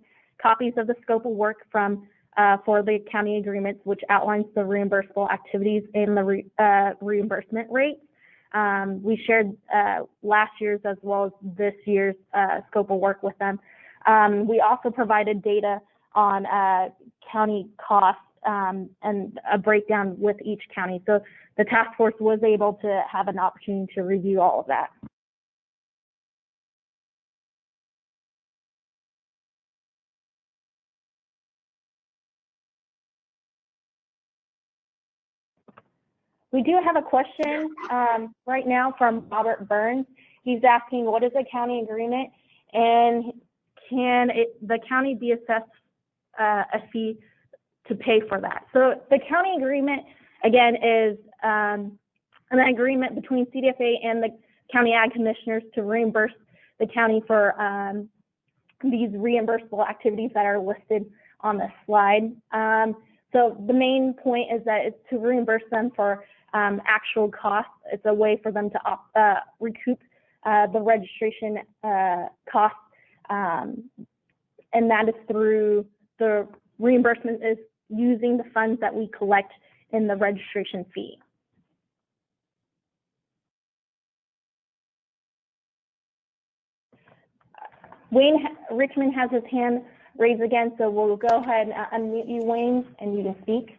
copies of the scope of work for the county agreements, which outlines the reimbursable activities and the reimbursement rates. We shared last year's as well as this year's scope of work with them. We also provided data on county costs and a breakdown with each county. So the task force was able to have an opportunity to review all of that. We do have a question right now from Robert Burns. He's asking, what is a county agreement, and can the county be assessed a fee to pay for that? So the county agreement, again, is an agreement between CDFA and the county ag commissioners to reimburse the county for these reimbursable activities that are listed on the slide. So the main point is that it's to reimburse them for actual costs. It's a way for them to recoup the registration costs, and that is through the reimbursement is using the funds that we collect in the registration fee. Richmond has his hand raised again, so we'll go ahead and unmute you, Wayne, and you can speak.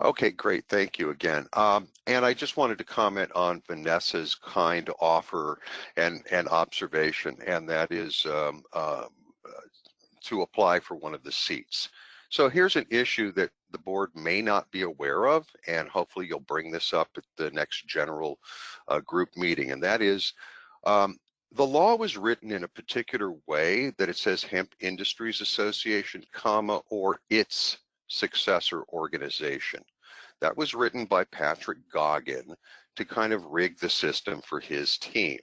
Okay, great. Thank you again. And I just wanted to comment on Vanessa's kind offer and observation, and that is to apply for one of the seats. So here's an issue that the board may not be aware of, and hopefully you'll bring this up at the next general group meeting, and that is the law was written in a particular way that it says Hemp Industries Association, or its successor organization. That was written by Patrick Goggin to kind of rig the system for his team.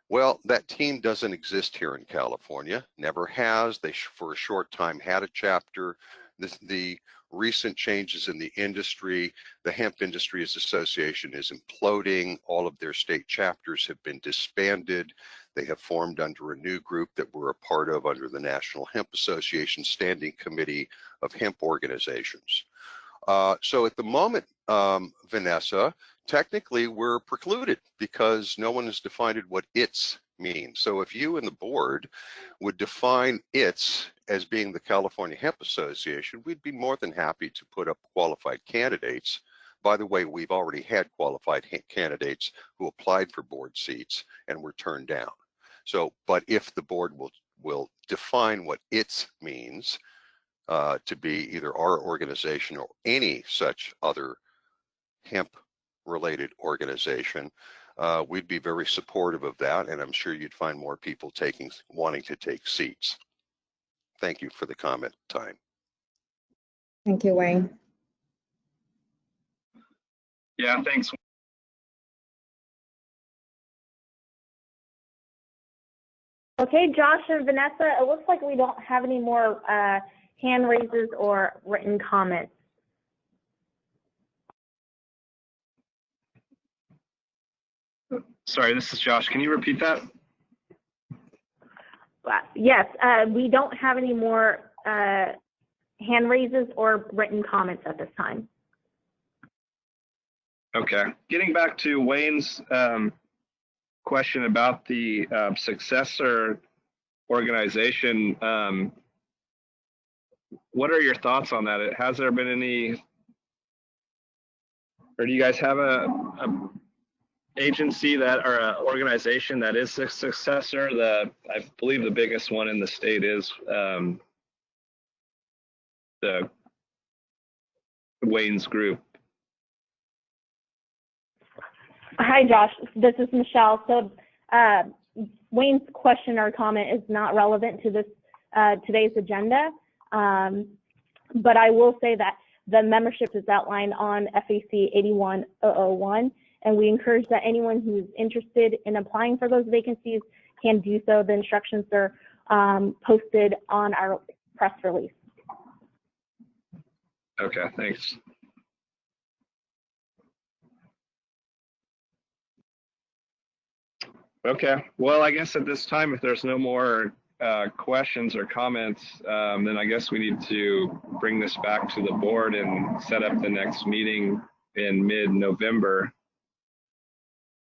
Well, that team doesn't exist here in California, never has. They, for a short time, had a chapter. The recent changes in the industry, the Hemp Industries Association is imploding. All of their state chapters have been disbanded. They have formed under a new group that we're a part of under the National Hemp Association Standing Committee of Hemp Organizations. So at the moment, Vanessa, technically we're precluded because no one has defined what its means. So if you and the board would define its as being the California Hemp Association, we'd be more than happy to put up qualified candidates. By the way, we've already had qualified candidates who applied for board seats and were turned down. So, but if the board will define what its means to be either our organization or any such other hemp-related organization, we'd be very supportive of that, and I'm sure you'd find more people wanting to take seats. Thank you for the comment time. Thank you, Wayne. Yeah, thanks. Okay, Josh and Vanessa, it looks like we don't have any more hand raises or written comments. Sorry, this is Josh. Can you repeat that? Yes, we don't have any more hand raises or written comments at this time. Okay. Getting back to Wayne's question about the successor organization, what are your thoughts on that? Has there been any, or do you guys have a agency that, or an organization that is a successor? I believe the biggest one in the state is the Wayne's group. Hi, Josh. This is Michelle. So Wayne's question or comment is not relevant to this today's agenda, but I will say that the membership is outlined on FAC 81001, and we encourage that anyone who's interested in applying for those vacancies can do so. The instructions are posted on our press release. Okay, thanks. Okay, well, I guess at this time, if there's no more questions or comments, then I guess we need to bring this back to the board and set up the next meeting in mid-November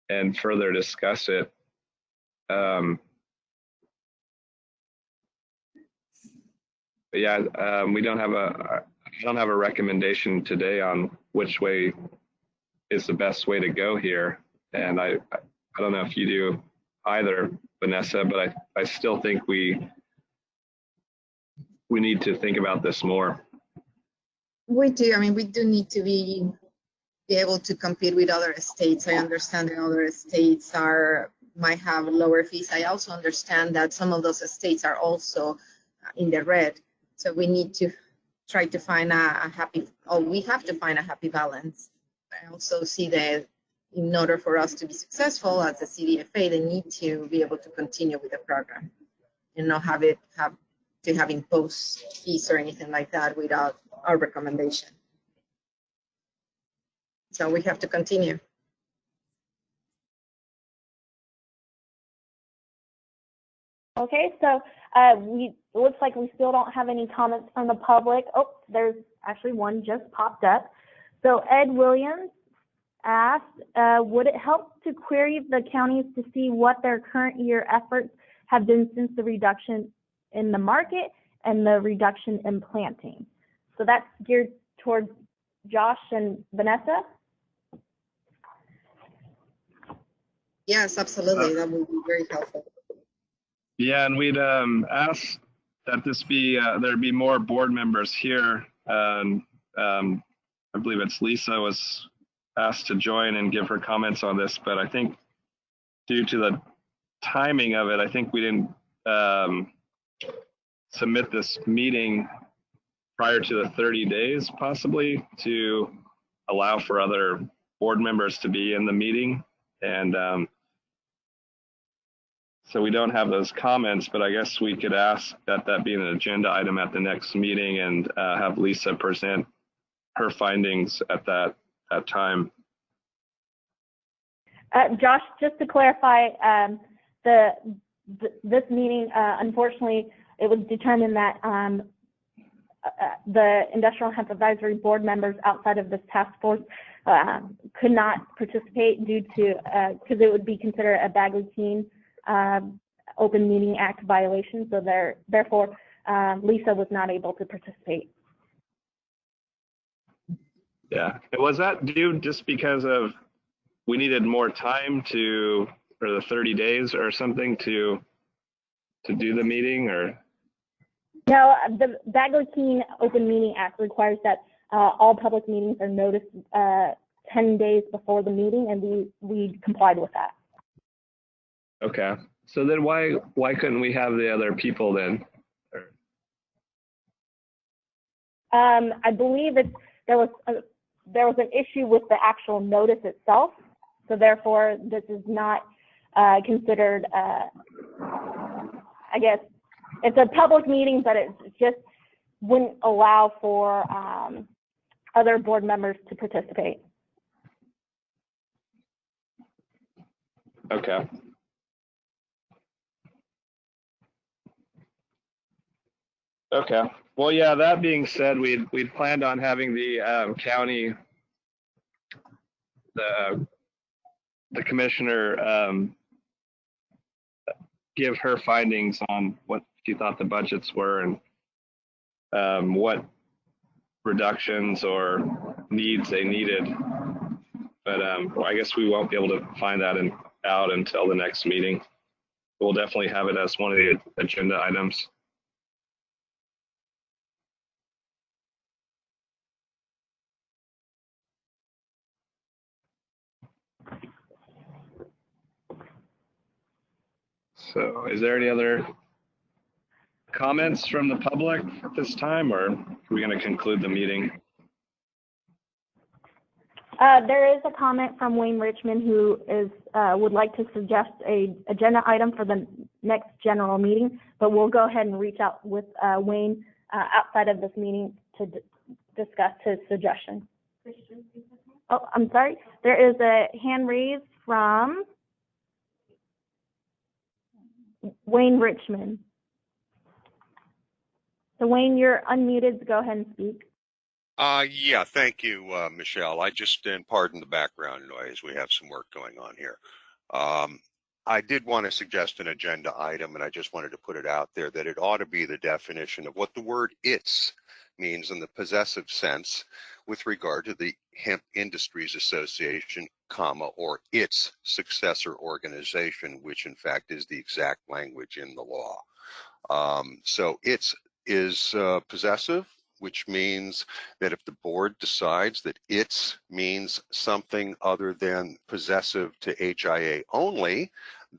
and further discuss it. But yeah, we don't have I don't have a recommendation today on which way is the best way to go here, and I don't know if you do either, Vanessa, but I still think we need to think about this more. We do. I mean, we do need to be be able to compete with other states. I understand that other states might have lower fees. I also understand that some of those states are also in the red. So we need to try to find we have to find a happy balance. I also see that in order for us to be successful as a CDFA, they need to be able to continue with the program and not have imposed fees or anything like that without our recommendation. So we have to continue. Okay, so it looks like we still don't have any comments from the public. Oh, there's actually one just popped up. So Ed Williams asked, would it help to query the counties to see what their current year efforts have been since the reduction in the market and the reduction in planting? So that's geared towards Josh and Vanessa. Yes, absolutely. That would be very helpful. Yeah, and we'd ask that this be there be more board members here. I believe it's Lisa was asked to join and give her comments on this, but I think due to the timing of it, I think we didn't submit this meeting prior to the 30 days, possibly, to allow for other board members to be in the meeting. And so we don't have those comments, but I guess we could ask that be an agenda item at the next meeting and have Lisa present her findings at that time. Josh, just to clarify, this meeting, unfortunately, it was determined that the Industrial Hemp Advisory Board members outside of this task force could not participate due to, because it would be considered a Bagley-Keene Open Meeting Act violation. So therefore, Lisa was not able to participate. Yeah, was that due just because of we needed more time for the 30 days or something to do the meeting, or? No, the Bagley-Keene Open Meeting Act requires that all public meetings are noticed 10 days before the meeting, and we complied with that. Okay, so then why couldn't we have the other people then? I believe there was an issue with the actual notice itself, so therefore this is not considered. I guess it's a public meeting, but it just wouldn't allow for other board members to participate. Okay. Okay. Well, yeah, that being said, we'd planned on having the county, the commissioner give her findings on what she thought the budgets were and what reductions or needs they needed. But I guess we won't be able to find that out until the next meeting. We'll definitely have it as one of the agenda items. So is there any other comments from the public at this time, or are we going to conclude the meeting? There is a comment from Waynerichmond who would like to suggest a agenda item for the next general meeting, but we'll go ahead and reach out with Wayne outside of this meeting to discuss his suggestion. Oh, I'm sorry. There is a hand raised from Waynerichmond. So Wayne, you're unmuted, so go ahead and speak. Yeah, thank you, Michelle. And pardon the background noise. We have some work going on here. I did want to suggest an agenda item, and I just wanted to put it out there that it ought to be the definition of what the word "its" means in the possessive sense with regard to the Hemp Industries Association, or its successor organization, which in fact is the exact language in the law. So its is possessive, which means that if the board decides that its means something other than possessive to HIA only,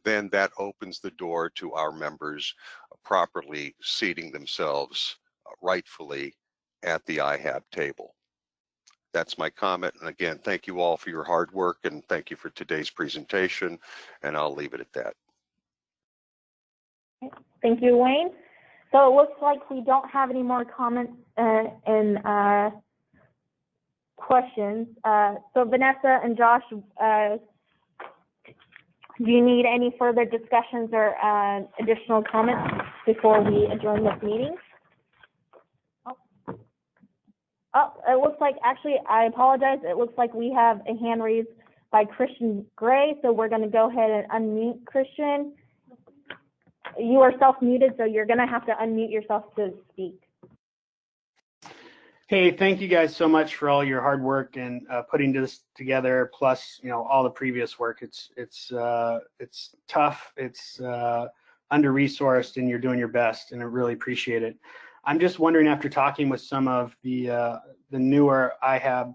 then that opens the door to our members properly seating themselves rightfully at the IHAB table. That's my comment. And again, thank you all for your hard work, and thank you for today's presentation, and I'll leave it at that. Thank you, Wayne. So it looks like we don't have any more comments and questions. So Vanessa and Josh, do you need any further discussions or additional comments before we adjourn this meeting? Oh, it looks like, actually, I apologize. It looks like we have a hand raised by Christian Gray, so we're going to go ahead and unmute Christian. You are self-muted, so you're going to have to unmute yourself to speak. Hey, thank you guys so much for all your hard work and putting this together. Plus, all the previous work. It's tough. It's under-resourced, and you're doing your best, and I really appreciate it. I'm just wondering, after talking with some of the newer IHAB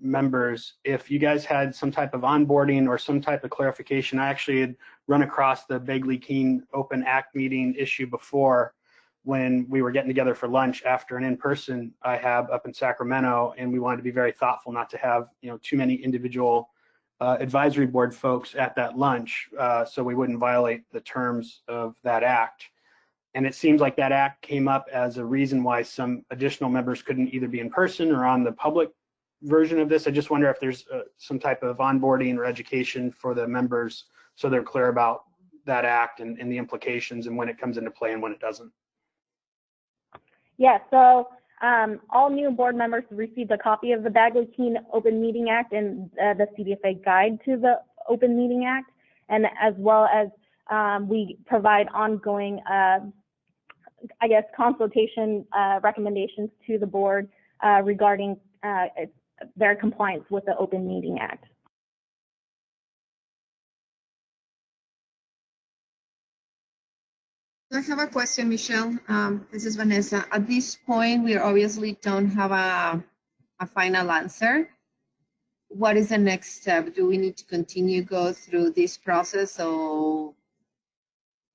members, if you guys had some type of onboarding or some type of clarification. I actually had run across the Begley-Keene Open Act meeting issue before, when we were getting together for lunch after an in-person IHAB up in Sacramento, and we wanted to be very thoughtful not to have too many individual advisory board folks at that lunch, so we wouldn't violate the terms of that act. And it seems like that act came up as a reason why some additional members couldn't either be in person or on the public version of this. I just wonder if there's some type of onboarding or education for the members so they're clear about that act and the implications and when it comes into play and when it doesn't. Yeah, so all new board members received a copy of the Begley-Keene Open Meeting Act and the CDFA Guide to the Open Meeting Act, and as well as we provide ongoing consultation recommendations to the board regarding their compliance with the Open Meeting Act. I have a question, Michelle. This is Vanessa. At this point, we obviously don't have a final answer. What is the next step? Do we need to continue go through this process, or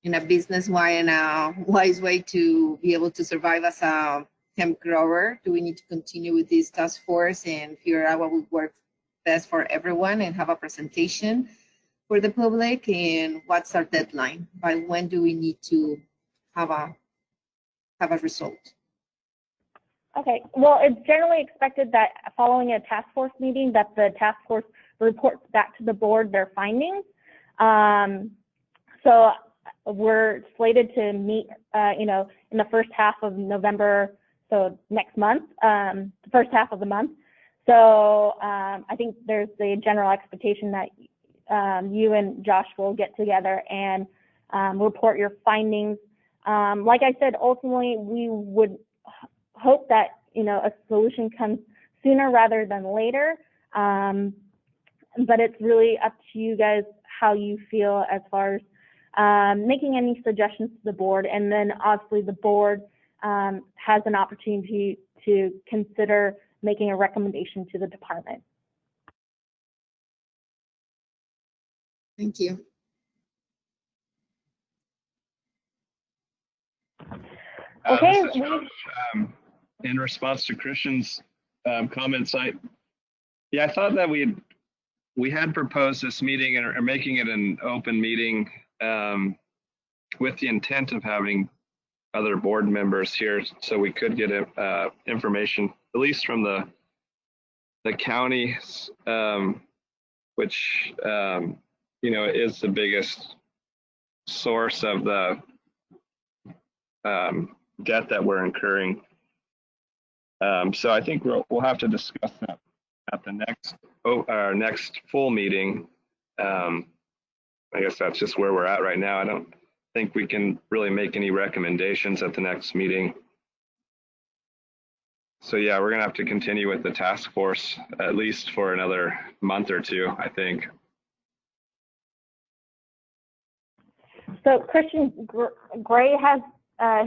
in a business-wise and a wise way to be able to survive as a hemp grower? Do we need to continue with this task force and figure out what would work best for everyone and have a presentation for the public? And what's our deadline? By when do we need to have a result? Okay, well, it's generally expected that following a task force meeting that the task force reports back to the board their findings. So we're slated to meet, in the first half of November, so next month, the first half of the month. So I think there's the general expectation that you and Josh will get together and report your findings. Like I said, ultimately, we would hope that, a solution comes sooner rather than later. But it's really up to you guys how you feel as far as making any suggestions to the board. And then obviously the board has an opportunity to consider making a recommendation to the department. Thank you. Okay. This is Josh. In response to Christian's comments, I thought that we had proposed this meeting and are making it an open meeting with the intent of having other board members here, so we could get information, at least from the county, which is the biggest source of the debt that we're incurring. So I think we'll have to discuss that at the next full meeting. I guess that's just where we're at right now. I don't think we can really make any recommendations at the next meeting. So yeah, we're gonna have to continue with the task force at least for another month or two, I think. So Christian Gray has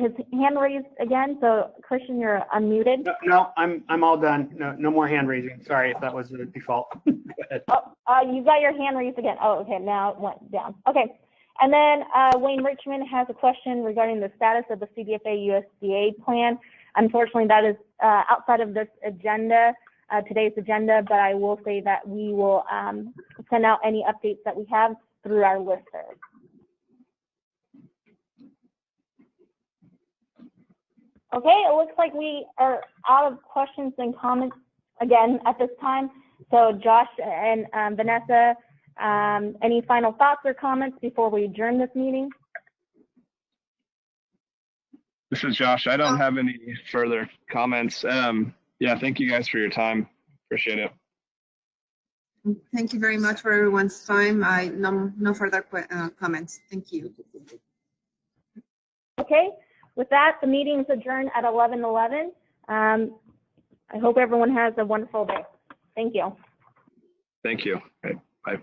his hand raised again. So Christian, you're unmuted. No, I'm all done. No more hand raising. Sorry if that was the default. Go ahead. Oh, you got your hand raised again. Oh, okay, now it went down. Okay. And then Waynerichmond has a question regarding the status of the CDFA USDA plan. Unfortunately, that is outside of this agenda, today's agenda, but I will say that we will send out any updates that we have through our listserv. Okay, it looks like we are out of questions and comments again at this time. So Josh and Vanessa, any final thoughts or comments before we adjourn this meeting? This is Josh. I don't have any further comments. Yeah, thank you guys for your time. Appreciate it. Thank you very much for everyone's time. No further comments. Thank you. Okay, with that, the meeting is adjourned at 11:11. I hope everyone has a wonderful day. Thank you. Thank you. Okay, bye.